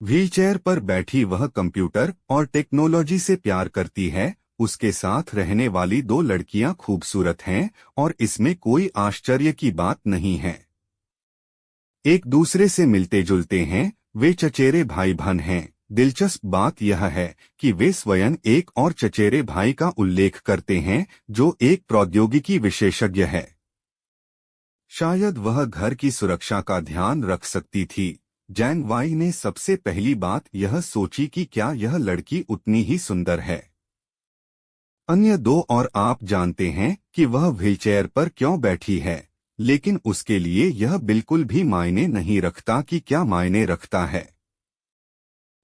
Wheelchair पर बैठी वह कंप्यूटर और टेक्नोलॉजी से प्यार करती है। उसके साथ रहने वाली दो लड़कियां खूबसूरत हैं और इसमें कोई आश्चर्य की बात नहीं है। एक दूसरे से मिलते जुलते हैं, वे चचेरे भाई बहन हैं। दिलचस्प बात यह है कि वे स्वयं एक और चचेरे भाई का उल्लेख करते हैं जो एक प्रौद्योगिकी विशेषज्ञ है। शायद वह घर की सुरक्षा का ध्यान रख सकती थी। जैंग वाई ने सबसे पहली बात यह सोची कि क्या यह लड़की उतनी ही सुंदर है। अन्य दो और आप जानते हैं कि वह व्हीलचेयर पर क्यों बैठी है, लेकिन उसके लिए यह बिल्कुल भी मायने नहीं रखता कि क्या मायने रखता है।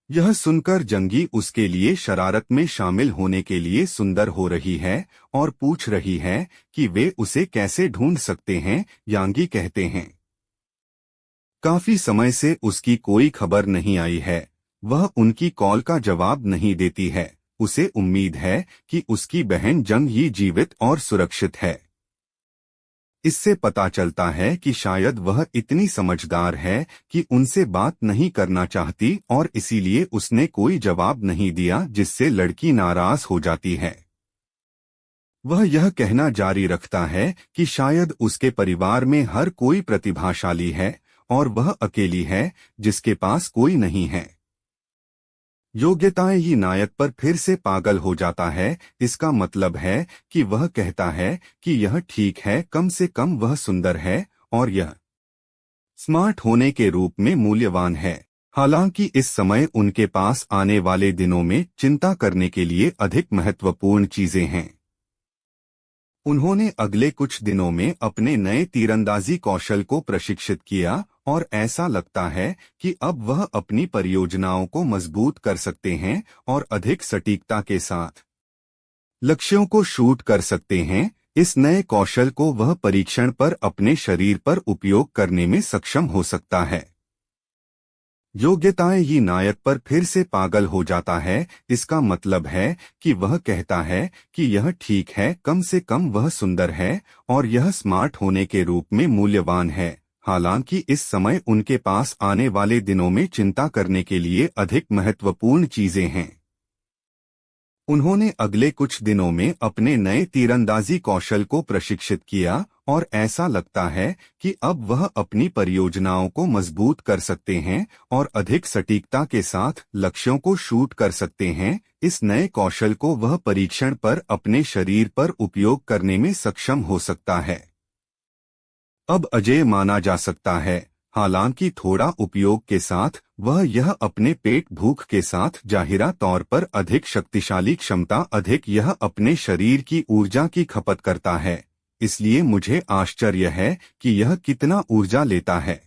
यह सुनकर जंगी उसके लिए शरारत में शामिल होने के लिए सुंदर हो रही है और पूछ रही है कि वे उसे कैसे ढूंढ सकते हैं। यांगी कहते हैं काफी समय से उसकी कोई खबर नहीं आई है। वह उनकी कॉल का जवाब नहीं देती है। उसे उम्मीद है कि उसकी बहन जंग यी जीवित और सुरक्षित है। इससे पता चलता है कि शायद वह इतनी समझदार है कि उनसे बात नहीं करना चाहती और इसीलिए उसने कोई जवाब नहीं दिया, जिससे लड़की नाराज हो जाती है। वह यह कहना जारी रखता है कि शायद उसके परिवार में हर कोई प्रतिभाशाली है और वह अकेली है जिसके पास कोई नहीं है। योग्यताएं ही नायक पर फिर से पागल हो जाता है। इसका मतलब है कि वह कहता है कि यह ठीक है, कम से कम वह सुंदर है और यह स्मार्ट होने के रूप में मूल्यवान है। हालांकि इस समय उनके पास आने वाले दिनों में चिंता करने के लिए अधिक महत्वपूर्ण चीजें हैं। उन्होंने अगले कुछ दिनों में अपने नए तीरंदाजी कौशल को प्रशिक्षित किया और ऐसा लगता है कि अब वह अपनी परियोजनाओं को मजबूत कर सकते हैं और अधिक सटीकता के साथ लक्ष्यों को शूट कर सकते हैं। इस नए कौशल को वह परीक्षण पर अपने शरीर पर उपयोग करने में सक्षम हो सकता है। योग्यताएं ही नायक पर फिर से पागल हो जाता है। इसका मतलब है कि वह कहता है कि यह ठीक है, कम से कम वह सुंदर है और यह स्मार्ट होने के रूप में मूल्यवान है। हालांकि इस समय उनके पास आने वाले दिनों में चिंता करने के लिए अधिक महत्वपूर्ण चीजें हैं। उन्होंने अगले कुछ दिनों में अपने नए तीरंदाजी कौशल को प्रशिक्षित किया और ऐसा लगता है कि अब वह अपनी परियोजनाओं को मजबूत कर सकते हैं और अधिक सटीकता के साथ लक्ष्यों को शूट कर सकते हैं। इस नए कौशल को वह परीक्षण पर अपने शरीर पर उपयोग करने में सक्षम हो सकता है। अब अजेय माना जा सकता है। हालांकि थोड़ा उपयोग के साथ वह यह अपने पेट भूख के साथ जाहिरा तौर पर अधिक शक्तिशाली क्षमता अधिक यह अपने शरीर की ऊर्जा की खपत करता है। इसलिए मुझे आश्चर्य है कि यह कितना ऊर्जा लेता है।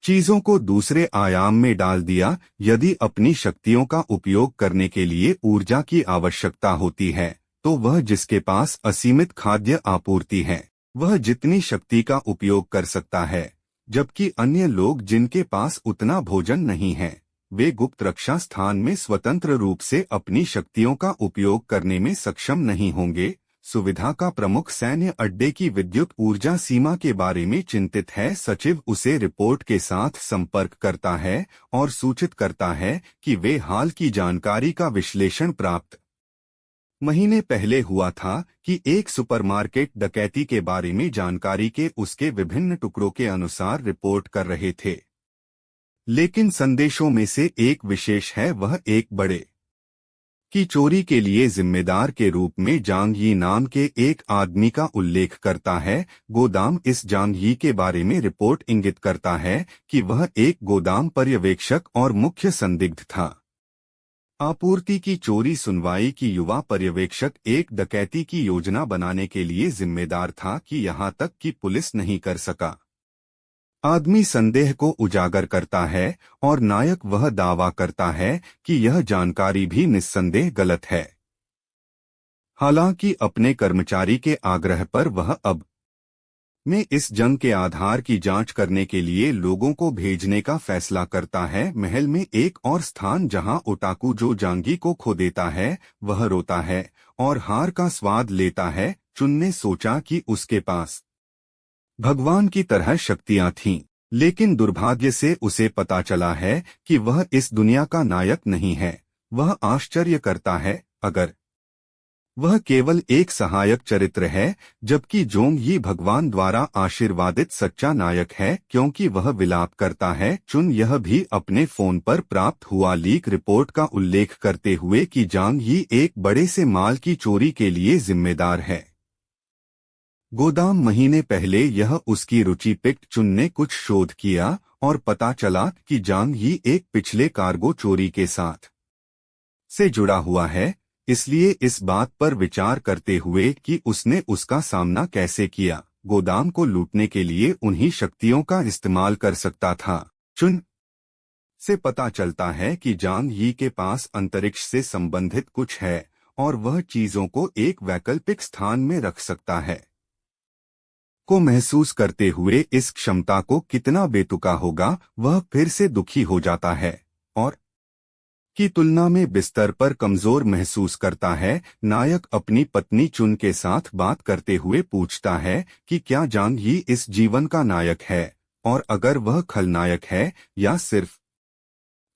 चीजों को दूसरे आयाम में डाल दिया। यदि अपनी शक्तियों का उपयोग करने के लिए ऊर्जा की आवश्यकता होती है तो वह जिसके पास असीमित खाद्य आपूर्ति है वह जितनी शक्ति का उपयोग कर सकता है, जबकि अन्य लोग जिनके पास उतना भोजन नहीं है वे गुप्त रक्षा स्थान में स्वतंत्र रूप से अपनी शक्तियों का उपयोग करने में सक्षम नहीं होंगे। सुविधा का प्रमुख सैन्य अड्डे की विद्युत ऊर्जा सीमा के बारे में चिंतित है। सचिव उसे रिपोर्ट के साथ संपर्क करता है और सूचित करता है कि वे हाल की जानकारी का विश्लेषण प्राप्त महीने पहले हुआ था कि एक सुपरमार्केट डकैती के बारे में जानकारी के उसके विभिन्न टुकड़ों के अनुसार रिपोर्ट कर रहे थे। लेकिन संदेशों में से एक विशेष है, वह एक बड़े की चोरी के लिए जिम्मेदार के रूप में जांग यी नाम के एक आदमी का उल्लेख करता है। गोदाम इस जांग यी के बारे में रिपोर्ट इंगित करता है कि वह एक गोदाम पर्यवेक्षक और मुख्य संदिग्ध था। आपूर्ति की चोरी सुनवाई की युवा पर्यवेक्षक एक डकैती की योजना बनाने के लिए जिम्मेदार था कि यहां तक कि पुलिस नहीं कर सका। आदमी संदेह को उजागर करता है और नायक वह दावा करता है कि यह जानकारी भी निस्संदेह गलत है। हालांकि अपने कर्मचारी के आग्रह पर वह अब में इस जंग के आधार की जांच करने के लिए लोगों को भेजने का फैसला करता है। महल में एक और स्थान जहां ओटाकू जो जांगी को खो देता है वह रोता है और हार का स्वाद लेता है। चुन ने सोचा कि उसके पास भगवान की तरह शक्तियां थीं। लेकिन दुर्भाग्य से उसे पता चला है कि वह इस दुनिया का नायक नहीं है। वह आश्चर्य करता है अगर वह केवल एक सहायक चरित्र है, जबकि जोंग यी भगवान द्वारा आशीर्वादित सच्चा नायक है, क्योंकि वह विलाप करता है। चुन यह भी अपने फोन पर प्राप्त हुआ लीक रिपोर्ट का उल्लेख करते हुए कि जांग यी एक बड़े से माल की चोरी के लिए जिम्मेदार है। गोदाम महीने पहले यह उसकी रुचि पिक्ट चुन ने कुछ शोध किया और पता चला कि जांग यी एक पिछले कार्गो चोरी के साथ से जुड़ा हुआ है। इसलिए इस बात पर विचार करते हुए कि उसने उसका सामना कैसे किया, गोदाम को लूटने के लिए उन्हीं शक्तियों का इस्तेमाल कर सकता था। चुन से पता चलता है कि जांग यी के पास अंतरिक्ष से संबंधित कुछ है और वह चीजों को एक वैकल्पिक स्थान में रख सकता है। को महसूस करते हुए इस क्षमता को कितना बेतुका होगा, वह फिर से दुखी हो जाता है और की तुलना में बिस्तर पर कमजोर महसूस करता है। नायक अपनी पत्नी चुन के साथ बात करते हुए पूछता है कि क्या जांग यी इस जीवन का नायक है, और अगर वह खलनायक है या सिर्फ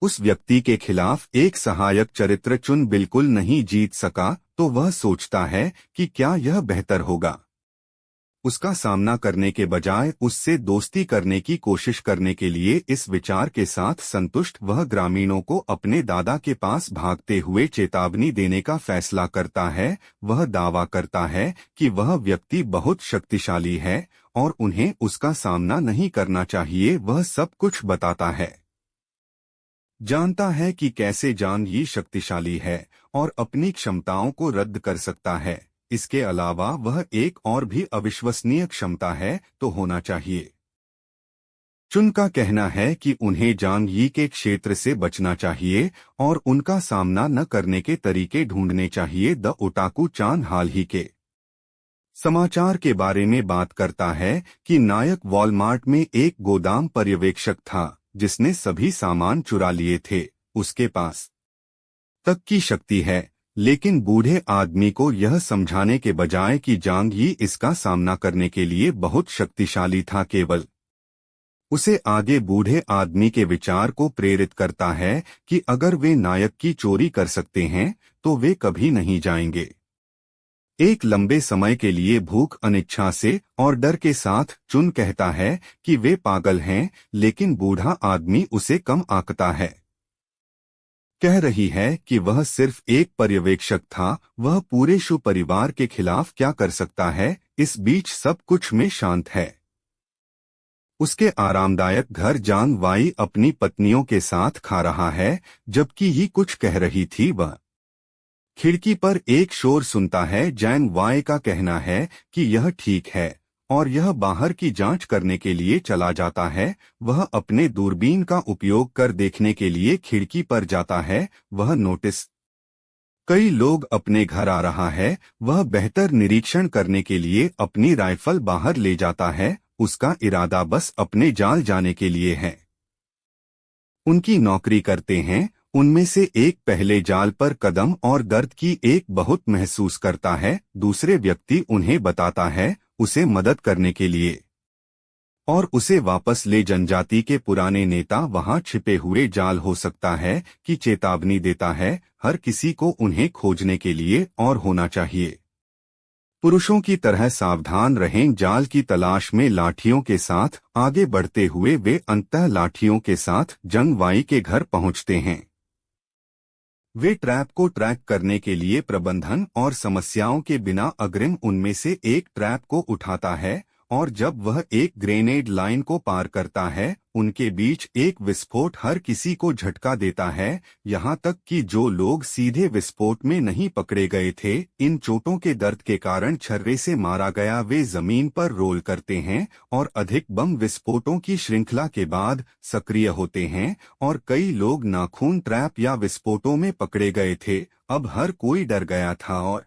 उस व्यक्ति के खिलाफ एक सहायक चरित्र। चुन बिल्कुल नहीं जीत सका तो वह सोचता है कि क्या यह बेहतर होगा उसका सामना करने के बजाय उससे दोस्ती करने की कोशिश करने के लिए। इस विचार के साथ संतुष्ट वह ग्रामीणों को अपने दादा के पास भागते हुए चेतावनी देने का फैसला करता है। वह दावा करता है कि वह व्यक्ति बहुत शक्तिशाली है और उन्हें उसका सामना नहीं करना चाहिए। वह सब कुछ बताता है, जानता है कि कैसे जांग यी शक्तिशाली है और अपनी क्षमताओं को रद्द कर सकता है। इसके अलावा वह एक और भी अविश्वसनीय क्षमता है तो होना चाहिए। चुन का कहना है कि उन्हें जांग यी के क्षेत्र से बचना चाहिए और उनका सामना न करने के तरीके ढूंढने चाहिए। द ओटाकू चान हाल ही के समाचार के बारे में बात करता है कि नायक वॉलमार्ट में एक गोदाम पर्यवेक्षक था जिसने सभी सामान चुरा लिए थे। उसके पास तक की शक्ति है, लेकिन बूढ़े आदमी को यह समझाने के बजाय कि जांग यी इसका सामना करने के लिए बहुत शक्तिशाली था, केवल उसे आगे बूढ़े आदमी के विचार को प्रेरित करता है कि अगर वे नायक की चोरी कर सकते हैं तो वे कभी नहीं जाएंगे। एक लंबे समय के लिए भूख, अनिच्छा से और डर के साथ चुन कहता है कि वे पागल हैं, लेकिन बूढ़ा आदमी उसे कम आंकता है। कह रही है कि वह सिर्फ एक पर्यवेक्षक था, वह पूरे शु परिवार के खिलाफ क्या कर सकता है। इस बीच सब कुछ में शांत है। उसके आरामदायक घर जांग वाई अपनी पत्नियों के साथ खा रहा है, जबकि ही कुछ कह रही थी। वह खिड़की पर एक शोर सुनता है। जैंग वाई का कहना है कि यह ठीक है और यह बाहर की जांच करने के लिए चला जाता है। वह अपने दूरबीन का उपयोग कर देखने के लिए खिड़की पर जाता है। वह नोटिस कई लोग अपने घर आ रहा है। वह बेहतर निरीक्षण करने के लिए अपनी राइफल बाहर ले जाता है। उसका इरादा बस अपने जाल जाने के लिए है। उनकी नौकरी करते हैं, उनमें से एक पहले जाल पर कदम और दर्द की एक बहुत महसूस करता है। दूसरे व्यक्ति उन्हें बताता है उसे मदद करने के लिए और उसे वापस ले। जनजाति के पुराने नेता वहां छिपे हुए जाल हो सकता है कि चेतावनी देता है हर किसी को उन्हें खोजने के लिए और होना चाहिए। पुरुषों की तरह सावधान रहें। जाल की तलाश में लाठियों के साथ आगे बढ़ते हुए वे अंततः लाठियों के साथ जंग वाई के घर पहुंचते हैं। वे ट्रैप को ट्रैक करने के लिए प्रबंधन और समस्याओं के बिना अग्रिम उनमें से एक ट्रैप को उठाता है और जब वह एक ग्रेनेड लाइन को पार करता है, उनके बीच एक विस्फोट हर किसी को झटका देता है, यहाँ तक कि जो लोग सीधे विस्फोट में नहीं पकड़े गए थे। इन चोटों के दर्द के कारण छर्रे से मारा गया वे जमीन पर रोल करते हैं और अधिक बम विस्फोटों की श्रृंखला के बाद सक्रिय होते हैं और कई लोग नाखून ट्रैप या विस्फोटों में पकड़े गए थे। अब हर कोई डर गया था और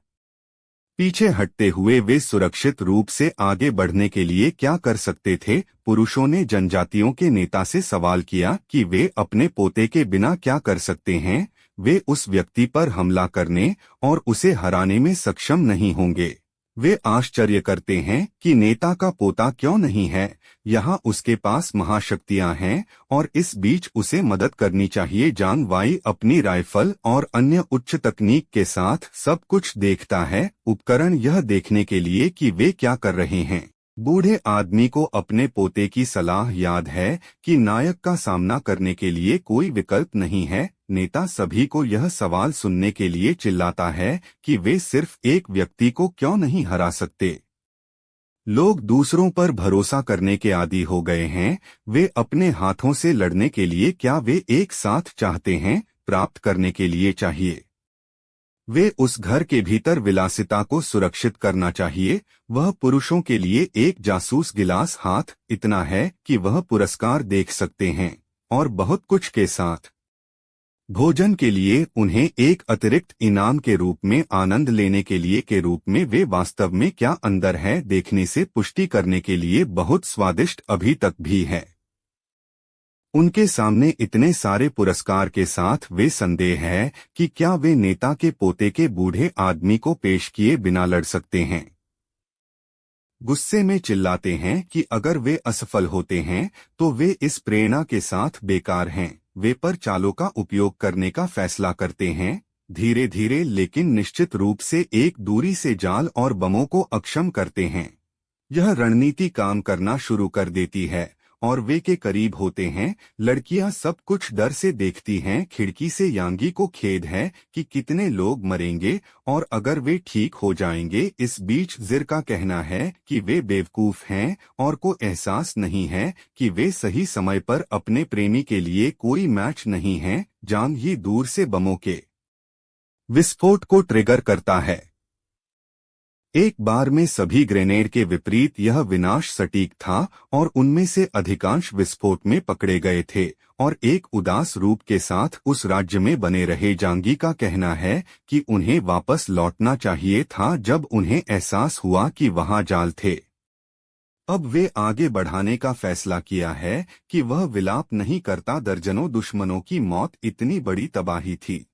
पीछे हटते हुए वे सुरक्षित रूप से आगे बढ़ने के लिए क्या कर सकते थे। पुरुषों ने जनजातियों के नेता से सवाल किया कि वे अपने पोते के बिना क्या कर सकते हैं। वे उस व्यक्ति पर हमला करने और उसे हराने में सक्षम नहीं होंगे। वे आश्चर्य करते हैं कि नेता का पोता क्यों नहीं है, यहाँ उसके पास महाशक्तियाँ हैं और इस बीच उसे मदद करनी चाहिए। जान वाई अपनी राइफल और अन्य उच्च तकनीक के साथ सब कुछ देखता है, उपकरण यह देखने के लिए कि वे क्या कर रहे हैं। बूढ़े आदमी को अपने पोते की सलाह याद है कि नायक का सामना करने के लिए कोई विकल्प नहीं है। नेता सभी को यह सवाल सुनने के लिए चिल्लाता है कि वे सिर्फ एक व्यक्ति को क्यों नहीं हरा सकते। लोग दूसरों पर भरोसा करने के आदी हो गए हैं। वे अपने हाथों से लड़ने के लिए क्या वे एक साथ चाहते हैं, प्राप्त करने के लिए चाहिए। वे उस घर के भीतर विलासिता को सुरक्षित करना चाहिए। वह पुरुषों के लिए एक जासूस गिलास हाथ इतना है कि वह पुरस्कार देख सकते हैं और बहुत कुछ के साथ भोजन के लिए उन्हें एक अतिरिक्त इनाम के रूप में आनंद लेने के लिए के रूप में वे वास्तव में क्या अंदर है देखने से पुष्टि करने के लिए बहुत स्वादिष्ट अभी तक भी है। उनके सामने इतने सारे पुरस्कार के साथ वे संदेह है कि क्या वे नेता के पोते के बूढ़े आदमी को पेश किए बिना लड़ सकते हैं। गुस्से में चिल्लाते हैं कि अगर वे असफल होते हैं तो वे इस प्रेरणा के साथ बेकार हैं। वे पर चालों का उपयोग करने का फैसला करते हैं, धीरे धीरे लेकिन निश्चित रूप से एक दूरी से जाल और बमों को अक्षम करते हैं। यह रणनीति काम करना शुरू कर देती है और वे के करीब होते हैं। लड़कियां सब कुछ डर से देखती हैं खिड़की से। यांगी को खेद है कि कितने लोग मरेंगे और अगर वे ठीक हो जाएंगे। इस बीच जिर का कहना है कि वे बेवकूफ हैं और को एहसास नहीं है कि वे सही समय पर अपने प्रेमी के लिए कोई मैच नहीं है। जांग ही दूर से बमों के विस्फोट को ट्रिगर करता है। एक बार में सभी ग्रेनेड के विपरीत यह विनाश सटीक था और उनमें से अधिकांश विस्फोट में पकड़े गए थे और एक उदास रूप के साथ उस राज्य में बने रहे। जांगी का कहना है कि उन्हें वापस लौटना चाहिए था जब उन्हें एहसास हुआ कि वहां जाल थे। अब वे आगे बढ़ाने का फैसला किया है कि वह विलाप नहीं करता। दर्जनों दुश्मनों की मौत इतनी बड़ी तबाही थी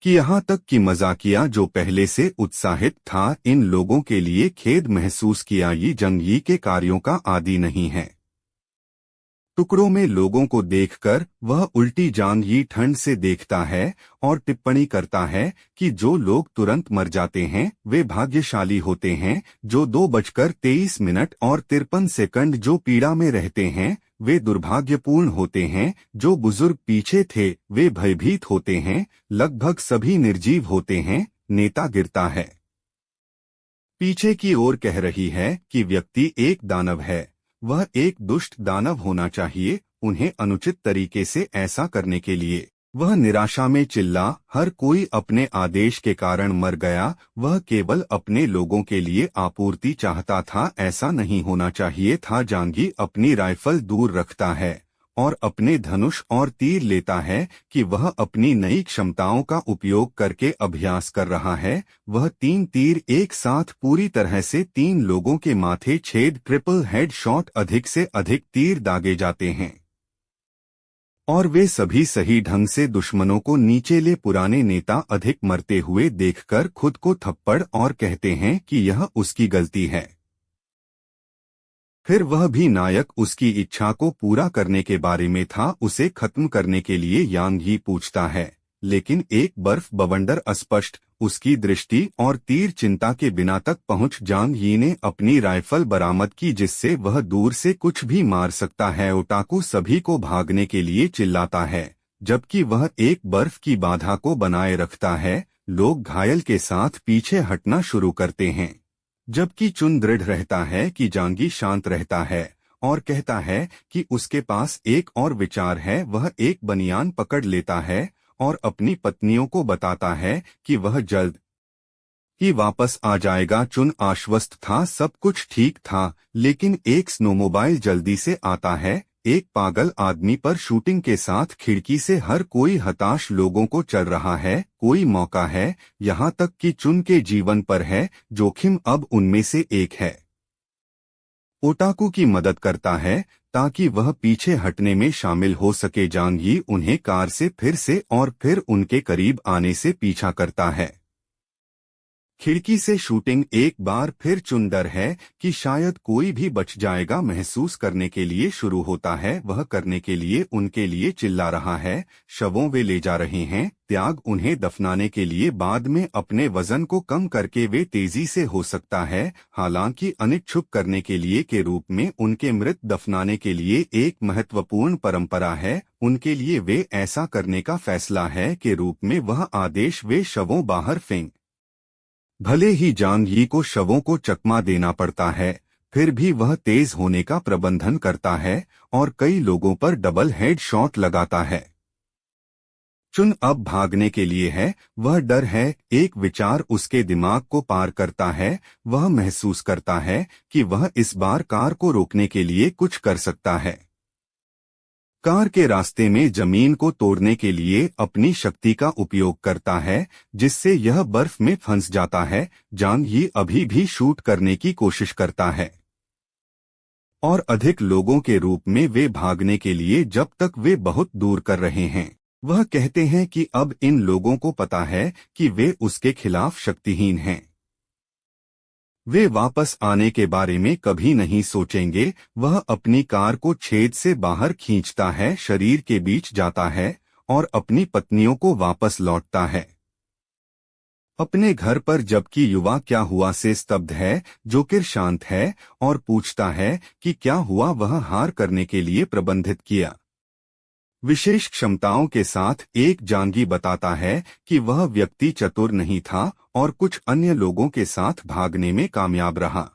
कि यहाँ तक कि मजाकिया जो पहले से उत्साहित था इन लोगों के लिए खेद महसूस किया। ये जंगी के कार्यों का आदी नहीं है। टुकड़ों में लोगों को देखकर वह उल्टी जांग यी ठंड से देखता है और टिप्पणी करता है कि जो लोग तुरंत मर जाते हैं वे भाग्यशाली होते हैं। जो 2:23 और 53 सेकंड जो पीड़ा में रहते हैं वे दुर्भाग्यपूर्ण होते हैं। जो बुजुर्ग पीछे थे वे भयभीत होते हैं। लगभग सभी निर्जीव होते हैं। नेता गिरता है। पीछे की ओर कह रही है कि व्यक्ति एक दानव है। वह एक दुष्ट दानव होना चाहिए। उन्हें अनुचित तरीके से ऐसा करने के लिए वह निराशा में चिल्ला, हर कोई अपने आदेश के कारण मर गया। वह केवल अपने लोगों के लिए आपूर्ति चाहता था। ऐसा नहीं होना चाहिए था। जांगी अपनी राइफल दूर रखता है और अपने धनुष और तीर लेता है कि वह अपनी नई क्षमताओं का उपयोग करके अभ्यास कर रहा है। वह 3 तीर एक साथ पूरी तरह से 3 लोगों के माथे छेद ट्रिपल हेड शॉट। अधिक से अधिक तीर दागे जाते हैं और वे सभी सही ढंग से दुश्मनों को नीचे ले। पुराने नेता अधिक मरते हुए देखकर खुद को थप्पड़ और कहते हैं कि यह उसकी गलती है। फिर वह भी नायक उसकी इच्छा को पूरा करने के बारे में था। उसे खत्म करने के लिए यांग ही पूछता है, लेकिन एक बर्फ बवंडर अस्पष्ट उसकी दृष्टि और तीर चिंता के बिना तक पहुंच। जांग यी ने अपनी राइफल बरामद की जिससे वह दूर से कुछ भी मार सकता है। ओटाकू सभी को भागने के लिए चिल्लाता है जबकि वह एक बर्फ की बाधा को बनाए रखता है। लोग घायल के साथ पीछे हटना शुरू करते हैं जबकि चुन दृढ़ रहता है कि जांगी शांत रहता है और कहता है कि उसके पास एक और विचार है। वह एक बनियान पकड़ लेता है और अपनी पत्नियों को बताता है कि वह जल्द ही वापस आ जाएगा। चुन आश्वस्त था, सब कुछ ठीक था, लेकिन एक स्नोमोबाइल जल्दी से आता है। एक पागल आदमी पर शूटिंग के साथ खिड़की से हर कोई हताश लोगों को चल रहा है। कोई मौका है, यहाँ तक कि चुन के जीवन पर है। जोखिम अब उनमें से एक है। ओटाकू की मदद करता है ताकि वह पीछे हटने में शामिल हो सके। जांग यी उन्हें कार से फिर और फिर उनके करीब आने से पीछा करता है। खिड़की से शूटिंग एक बार फिर चुनदर है कि शायद कोई भी बच जाएगा महसूस करने के लिए शुरू होता है। वह करने के लिए उनके लिए चिल्ला रहा है। शवों वे ले जा रहे हैं, त्याग उन्हें दफनाने के लिए बाद में अपने वजन को कम करके वे तेजी से हो सकता है, हालांकि अनिच्छुक करने के लिए के रूप में उनके मृत दफनाने के लिए एक महत्वपूर्ण परंपरा है। उनके लिए वे ऐसा करने का फैसला है के रूप में वह आदेश वे शवों बाहर फेंक। भले ही जांग यी को शवों को चकमा देना पड़ता है, फिर भी वह तेज होने का प्रबंधन करता है और कई लोगों पर डबल हेड शॉट लगाता है। चुन अब भागने के लिए है। वह डर है, एक विचार उसके दिमाग को पार करता है। वह महसूस करता है कि वह इस बार कार को रोकने के लिए कुछ कर सकता है। कार के रास्ते में जमीन को तोड़ने के लिए अपनी शक्ति का उपयोग करता है, जिससे यह बर्फ में फंस जाता है। जांग यी अभी भी शूट करने की कोशिश करता है और अधिक लोगों के रूप में वे भागने के लिए जब तक वे बहुत दूर कर रहे हैं। वह कहते हैं कि अब इन लोगों को पता है कि वे उसके खिलाफ शक्तिहीन हैं। वे वापस आने के बारे में कभी नहीं सोचेंगे। वह अपनी कार को छेद से बाहर खींचता है, शरीर के बीच जाता है और अपनी पत्नियों को वापस लौटता है अपने घर पर, जबकि युवा क्या हुआ से स्तब्ध है। जोकिर शांत है और पूछता है कि क्या हुआ। वह हार करने के लिए प्रबंधित किया विशेष क्षमताओं के साथ एक जांगी बताता है कि वह व्यक्ति चतुर नहीं था और कुछ अन्य लोगों के साथ भागने में कामयाब रहा।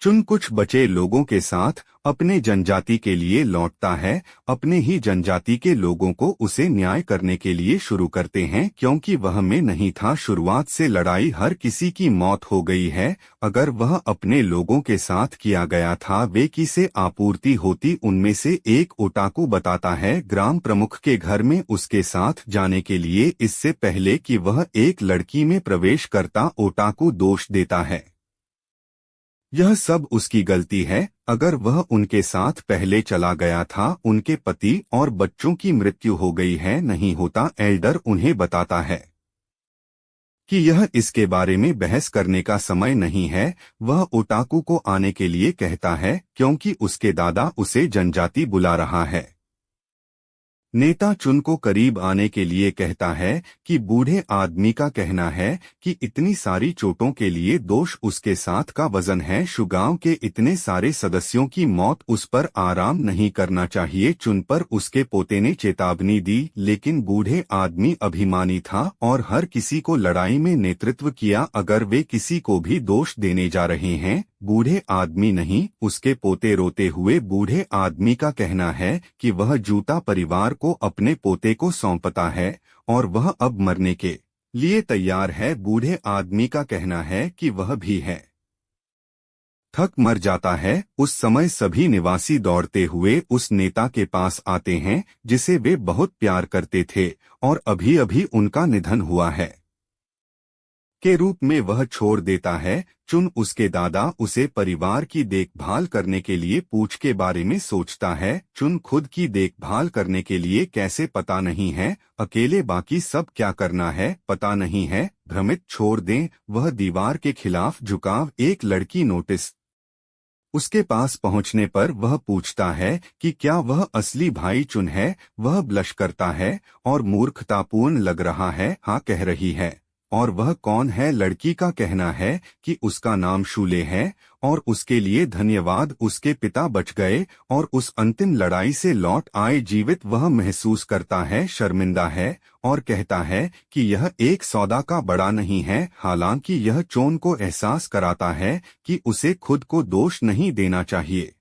चुन कुछ बचे लोगों के साथ अपने जनजाति के लिए लौटता है। अपने ही जनजाति के लोगों को उसे न्याय करने के लिए शुरू करते हैं, क्योंकि वह में नहीं था। शुरुआत से लड़ाई हर किसी की मौत हो गई है। अगर वह अपने लोगों के साथ किया गया था वे किसे आपूर्ति होती। उनमें से एक ओटाकू बताता है ग्राम प्रमुख के घर में उसके साथ जाने के लिए इससे पहले कि वह एक लड़की में प्रवेश करता। ओटाकू दोष देता है यह सब उसकी गलती है। अगर वह उनके साथ पहले चला गया था उनके पति और बच्चों की मृत्यु हो गई है, नहीं होता। एल्डर उन्हें बताता है कि यह इसके बारे में बहस करने का समय नहीं है। वह ओटाकू को आने के लिए कहता है क्योंकि उसके दादा उसे जनजाति बुला रहा है। नेता चुन को करीब आने के लिए कहता है कि बूढ़े आदमी का कहना है कि इतनी सारी चोटों के लिए दोष उसके साथ का वजन है। शुगांव के इतने सारे सदस्यों की मौत उस पर आराम नहीं करना चाहिए। चुन पर उसके पोते ने चेतावनी दी, लेकिन बूढ़े आदमी अभिमानी था और हर किसी को लड़ाई में नेतृत्व किया। अगर वे किसी को भी दोष देने जा रहे हैं, बूढ़े आदमी नहीं। उसके पोते रोते हुए बूढ़े आदमी का कहना है कि वह जूता परिवार को अपने पोते को सौंपता है और वह अब मरने के लिए तैयार है। बूढ़े आदमी का कहना है कि वह भी है थक मर जाता है। उस समय सभी निवासी दौड़ते हुए उस नेता के पास आते हैं जिसे वे बहुत प्यार करते थे और अभी अभी उनका निधन हुआ है के रूप में वह छोड़ देता है। चुन उसके दादा उसे परिवार की देखभाल करने के लिए पूछ के बारे में सोचता है। चुन खुद की देखभाल करने के लिए कैसे पता नहीं है। अकेले बाकी सब क्या करना है पता नहीं है। भ्रमित छोड़ दें। वह दीवार के खिलाफ झुकाव। एक लड़की नोटिस उसके पास पहुंचने पर वह पूछता है कि क्या वह असली भाई चुन है। वह ब्लश करता है और मूर्खतापूर्ण लग रहा है। हाँ कह रही है। और वह कौन है? लड़की का कहना है कि उसका नाम शूले है और उसके लिए धन्यवाद। उसके पिता बच गए और उस अंतिम लड़ाई से लौट आए जीवित। वह महसूस करता है शर्मिंदा है और कहता है कि यह एक सौदा का बड़ा नहीं है। हालांकि यह चोन को एहसास कराता है कि उसे खुद को दोष नहीं देना चाहिए।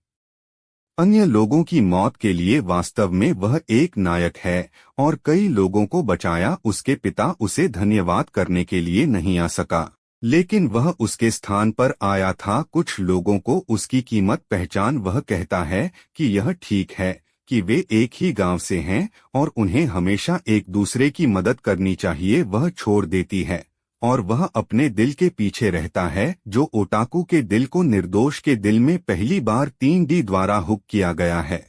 अन्य लोगों की मौत के लिए वास्तव में वह एक नायक है और कई लोगों को बचाया। उसके पिता उसे धन्यवाद करने के लिए नहीं आ सका, लेकिन वह उसके स्थान पर आया था। कुछ लोगों को उसकी कीमत पहचान। वह कहता है कि यह ठीक है कि वे एक ही गांव से हैं और उन्हें हमेशा एक दूसरे की मदद करनी चाहिए। वह छोड़ देती है और वह अपने दिल के पीछे रहता है, जो ओटाकू के दिल को निर्दोष के दिल में पहली बार 3D द्वारा हुक किया गया है।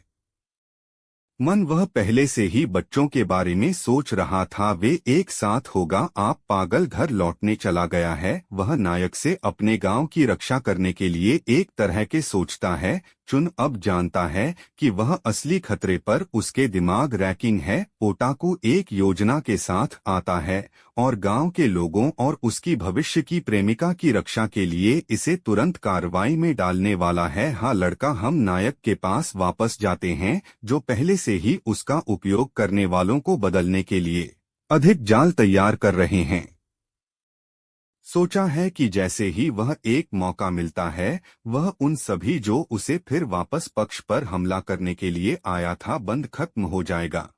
मन वह पहले से ही बच्चों के बारे में सोच रहा था, वे एक साथ होगा। आप पागल घर लौटने चला गया है। वह नायक से अपने गांव की रक्षा करने के लिए एक तरह के सोचता है। चुन अब जानता है कि वह असली खतरे पर उसके दिमाग रैकिंग है। ओटाकू एक योजना के साथ आता है और गांव के लोगों और उसकी भविष्य की प्रेमिका की रक्षा के लिए इसे तुरंत कार्रवाई में डालने वाला है। हाँ लड़का, हम नायक के पास वापस जाते हैं जो पहले से ही उसका उपयोग करने वालों को बदलने के लिए अधिक जाल तैयार कर रहे हैं। सोचा है कि जैसे ही वह एक मौका मिलता है वह उन सभी जो उसे फिर वापस पक्ष पर हमला करने के लिए आया था बंद खत्म हो जाएगा।